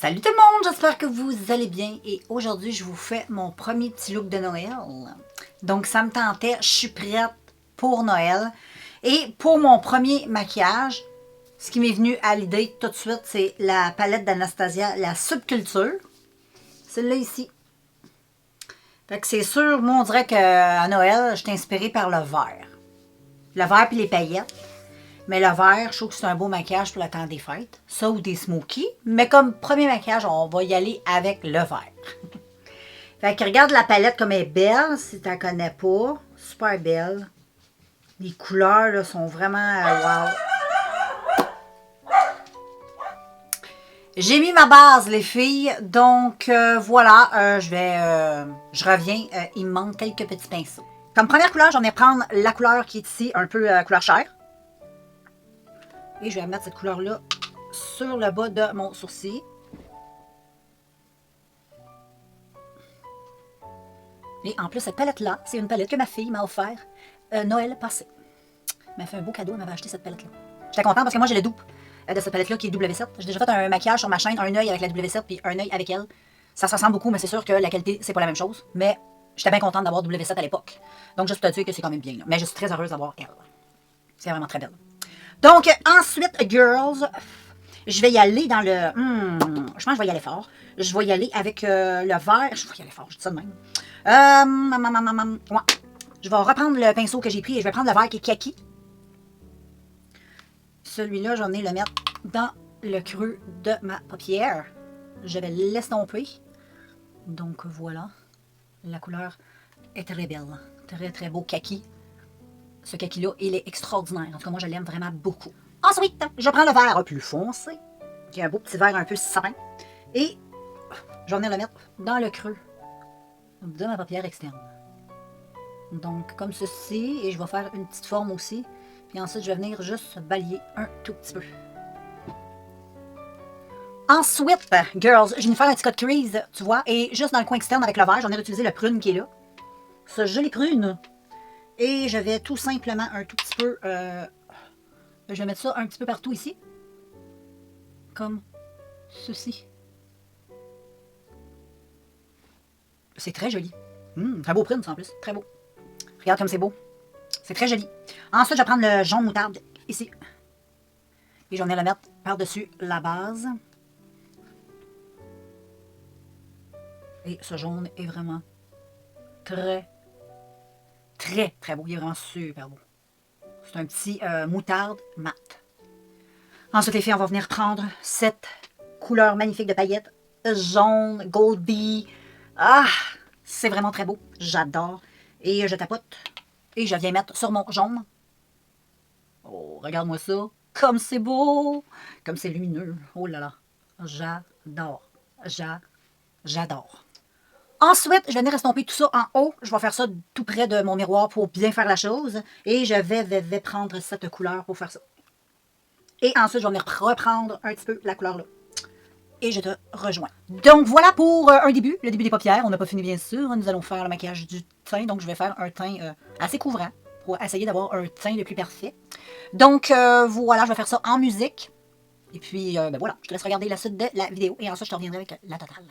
Salut tout le monde, j'espère que vous allez bien et aujourd'hui je vous fais mon premier petit look de Noël. Donc ça me tentait, je suis prête pour Noël. Et pour mon premier maquillage, ce qui m'est venu à l'idée tout de suite, c'est la palette d'Anastasia, la Subculture. Celle-là ici. Fait que c'est sûr, moi on dirait qu'à Noël, je suis inspirée par le vert. Le vert puis les paillettes. Mais le vert, je trouve que c'est un beau maquillage pour le temps des fêtes. Ça ou des smokies. Mais comme premier maquillage, on va y aller avec le vert. Fait que regarde la palette comme elle est belle, si tu la connais pas. Super belle. Les couleurs là, sont vraiment wow. J'ai mis ma base, les filles. Donc voilà, je reviens. Il me manque quelques petits pinceaux. Comme première couleur, j'en vais prendre la couleur qui est ici, un peu couleur chair. Et je vais mettre cette couleur-là sur le bas de mon sourcil. Et en plus, cette palette-là, c'est une palette que ma fille m'a offert Noël passé. Elle m'a fait un beau cadeau, elle m'avait acheté cette palette-là. J'étais contente parce que moi, j'ai le dupe de cette palette-là qui est W7. J'ai déjà fait un maquillage sur ma chaîne, un œil avec la W7 puis un œil avec elle. Ça se ressemble beaucoup, mais c'est sûr que la qualité, c'est pas la même chose. Mais j'étais bien contente d'avoir W7 à l'époque. Donc, juste pour te dire que c'est quand même bien. Là. Mais je suis très heureuse d'avoir elle. C'est vraiment très belle. Donc, ensuite, girls, je vais y aller dans le... je pense que je vais y aller fort. Je vais y aller avec le vert. Je vais y aller fort, je dis ça de même. Ouais. Je vais reprendre le pinceau que j'ai pris et je vais prendre le vert qui est kaki. Celui-là, j'en ai le mettre dans le creux de ma paupière. Je vais le laisser tomber. Donc, voilà. La couleur est très belle. Très, très beau kaki. Ce kaki-là, il est extraordinaire. En tout cas, moi, je l'aime vraiment beaucoup. Ensuite, je prends le vert plus foncé, qui est un beau petit vert un peu sapin. Et je vais venir le mettre dans le creux de ma paupière externe. Donc, comme ceci. Et je vais faire une petite forme aussi. Puis ensuite, je vais venir juste balayer un tout petit peu. Ensuite, girls, je vais faire un petit cut crease, tu vois. Et juste dans le coin externe avec le vert, j'en ai réutilisé le prune qui est là. Ce joli prune. Et je vais tout simplement un tout petit peu... je vais mettre ça un petit peu partout ici. Comme ceci. C'est très joli. Très beau print, en plus. Très beau. Regarde comme c'est beau. C'est très joli. Ensuite, je vais prendre le jaune moutarde ici. Et je vais venir le mettre par-dessus la base. Et ce jaune est vraiment très, très, très beau. Il est vraiment super beau. C'est un petit moutarde mat. Ensuite, les filles, on va venir prendre cette couleur magnifique de paillettes. Jaune, goldie. Ah, c'est vraiment très beau. J'adore. Et je tapote. Et je viens mettre sur mon jaune. Oh, regarde-moi ça. Comme c'est beau. Comme c'est lumineux. Oh là là. J'adore. J'adore. Ensuite, je vais venir estomper tout ça en haut. Je vais faire ça tout près de mon miroir pour bien faire la chose. Et je vais prendre cette couleur pour faire ça. Et ensuite, je vais venir reprendre un petit peu la couleur là. Et je te rejoins. Donc, voilà pour un début. Le début des paupières. On n'a pas fini, bien sûr. Nous allons faire le maquillage du teint. Donc, je vais faire un teint assez couvrant pour essayer d'avoir un teint le plus parfait. Donc, voilà, je vais faire ça en musique. Et puis, ben voilà, je te laisse regarder la suite de la vidéo. Et ensuite, je te reviendrai avec la totale.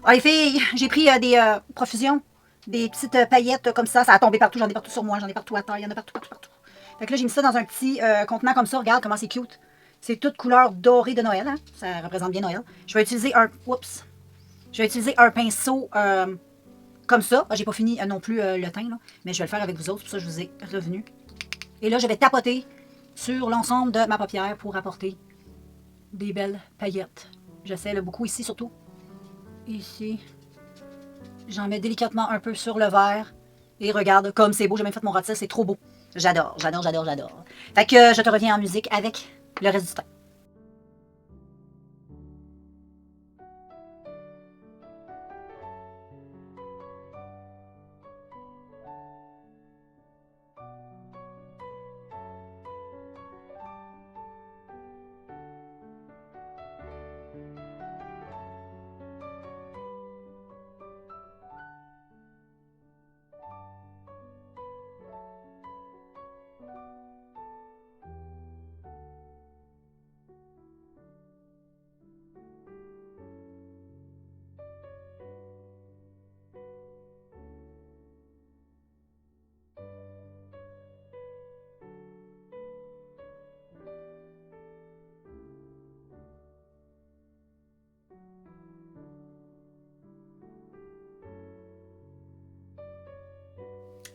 Ah, les filles, j'ai pris des profusions, des petites paillettes comme ça. Ça a tombé partout, j'en ai partout sur moi, j'en ai partout à terre, il y en a partout, partout, partout. Fait que là, j'ai mis ça dans un petit contenant comme ça. Regarde comment c'est cute. C'est toute couleur dorée de Noël. Hein? Ça représente bien Noël. Je vais utiliser un... Oups. Je vais utiliser un pinceau comme ça. J'ai pas fini non plus le teint, là, mais je vais le faire avec vous autres, c'est pour ça que je vous ai revenu. Et là, je vais tapoter sur l'ensemble de ma paupière pour apporter des belles paillettes. J'essaie beaucoup ici, surtout. Ici. J'en mets délicatement un peu sur le verre. Et regarde, comme c'est beau, j'ai même fait mon rôti, c'est trop beau. J'adore, j'adore, j'adore, j'adore. Fait que je te reviens en musique avec le reste du temps.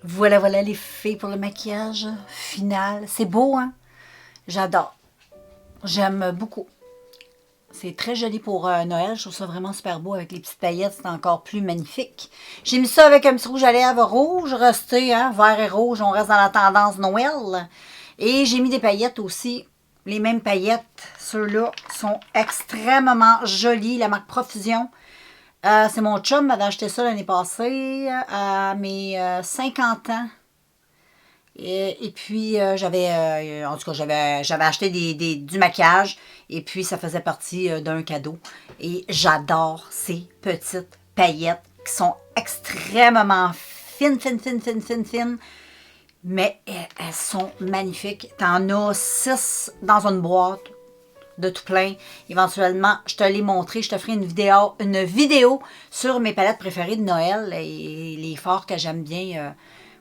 Voilà, voilà les filles pour le maquillage final. C'est beau, hein? J'adore. J'aime beaucoup. C'est très joli pour Noël. Je trouve ça vraiment super beau avec les petites paillettes. C'est encore plus magnifique. J'ai mis ça avec un petit rouge à lèvres rouge. Resté, hein, vert et rouge. On reste dans la tendance Noël. Et j'ai mis des paillettes aussi. Les mêmes paillettes. Ceux-là sont extrêmement jolis. La marque Profusion. C'est mon chum qui m'avait acheté ça l'année passée à mes 50 ans. Et puis, en tout cas, j'avais acheté du maquillage et puis ça faisait partie d'un cadeau. Et j'adore ces petites paillettes qui sont extrêmement fines, fines, fines, fines, fines, fines. Mais elles sont magnifiques. T'en as 6 dans une boîte de tout plein. Éventuellement, je te l'ai montré. Je te ferai une vidéo sur mes palettes préférées de Noël et les forts que j'aime bien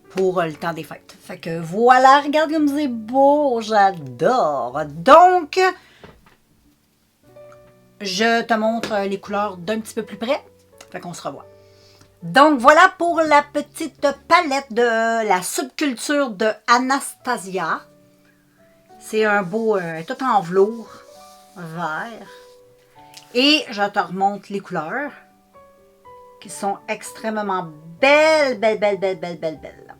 pour le temps des fêtes. Fait que voilà, regarde comme c'est beau. J'adore. Donc, je te montre les couleurs d'un petit peu plus près. Fait qu'on se revoit. Donc, voilà pour la petite palette de la subculture de Anastasia. C'est un beau, tout en velours vert. Et je te remonte les couleurs qui sont extrêmement belles, belles, belles, belles, belles, belles, belles.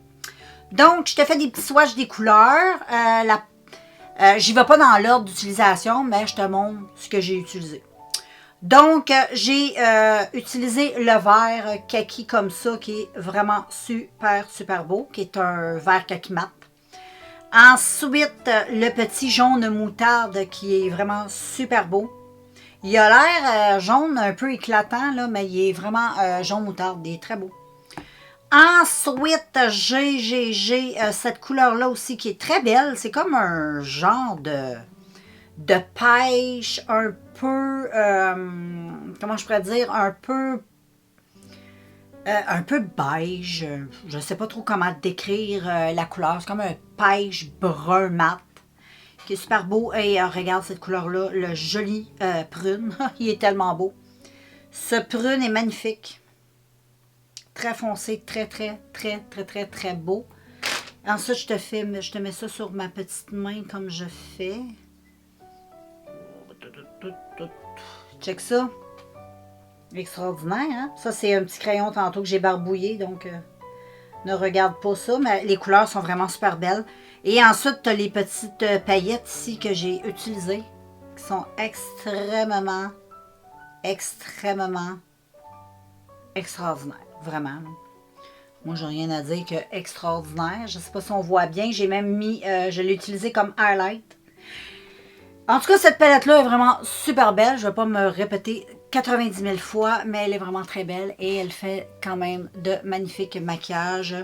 Donc, je te fais des petits swatchs des couleurs. J'y vais pas dans l'ordre d'utilisation, mais je te montre ce que j'ai utilisé. Donc, j'ai utilisé le vert kaki comme ça, qui est vraiment super, super beau, qui est un vert kaki mat. Ensuite, le petit jaune moutarde qui est vraiment super beau. Il a l'air jaune un peu éclatant, là, mais il est vraiment jaune moutarde. Il est très beau. Ensuite, j'ai cette couleur-là aussi qui est très belle. C'est comme un genre de pêche un peu... comment je pourrais dire? Un peu beige. Je ne sais pas trop comment décrire la couleur. C'est comme un pêche brun mat qui est super beau. Et regarde cette couleur-là, le joli prune. Il est tellement beau. Ce prune est magnifique. Très foncé, très, très, très, très, très, très beau. Ensuite, je te mets ça sur ma petite main comme je fais. Check ça. Extraordinaire, hein? Ça, c'est un petit crayon tantôt que j'ai barbouillé, donc ne regarde pas ça, mais les couleurs sont vraiment super belles. Et ensuite, tu as les petites paillettes ici que j'ai utilisées, qui sont extrêmement, extrêmement extraordinaires. Vraiment. Moi, j'ai rien à dire que extraordinaire. Je ne sais pas si on voit bien. J'ai même mis, je l'ai utilisé comme highlight. En tout cas, cette palette-là est vraiment super belle. Je ne vais pas me répéter 90 000 fois, mais elle est vraiment très belle et elle fait quand même de magnifiques maquillages.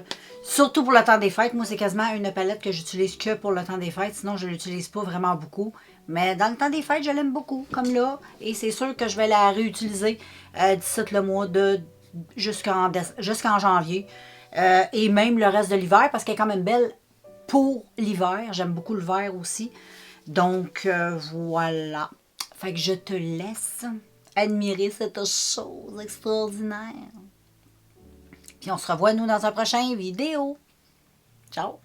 Surtout pour le temps des fêtes. Moi, c'est quasiment une palette que j'utilise que pour le temps des fêtes. Sinon, je ne l'utilise pas vraiment beaucoup. Mais dans le temps des fêtes, je l'aime beaucoup, comme là. Et c'est sûr que je vais la réutiliser d'ici le mois jusqu'en janvier. Et même le reste de l'hiver, parce qu'elle est quand même belle pour l'hiver. J'aime beaucoup le vert aussi. Donc, voilà. Fait que je te laisse admirer cette chose extraordinaire. Puis on se revoit, nous, dans un prochain vidéo. Ciao!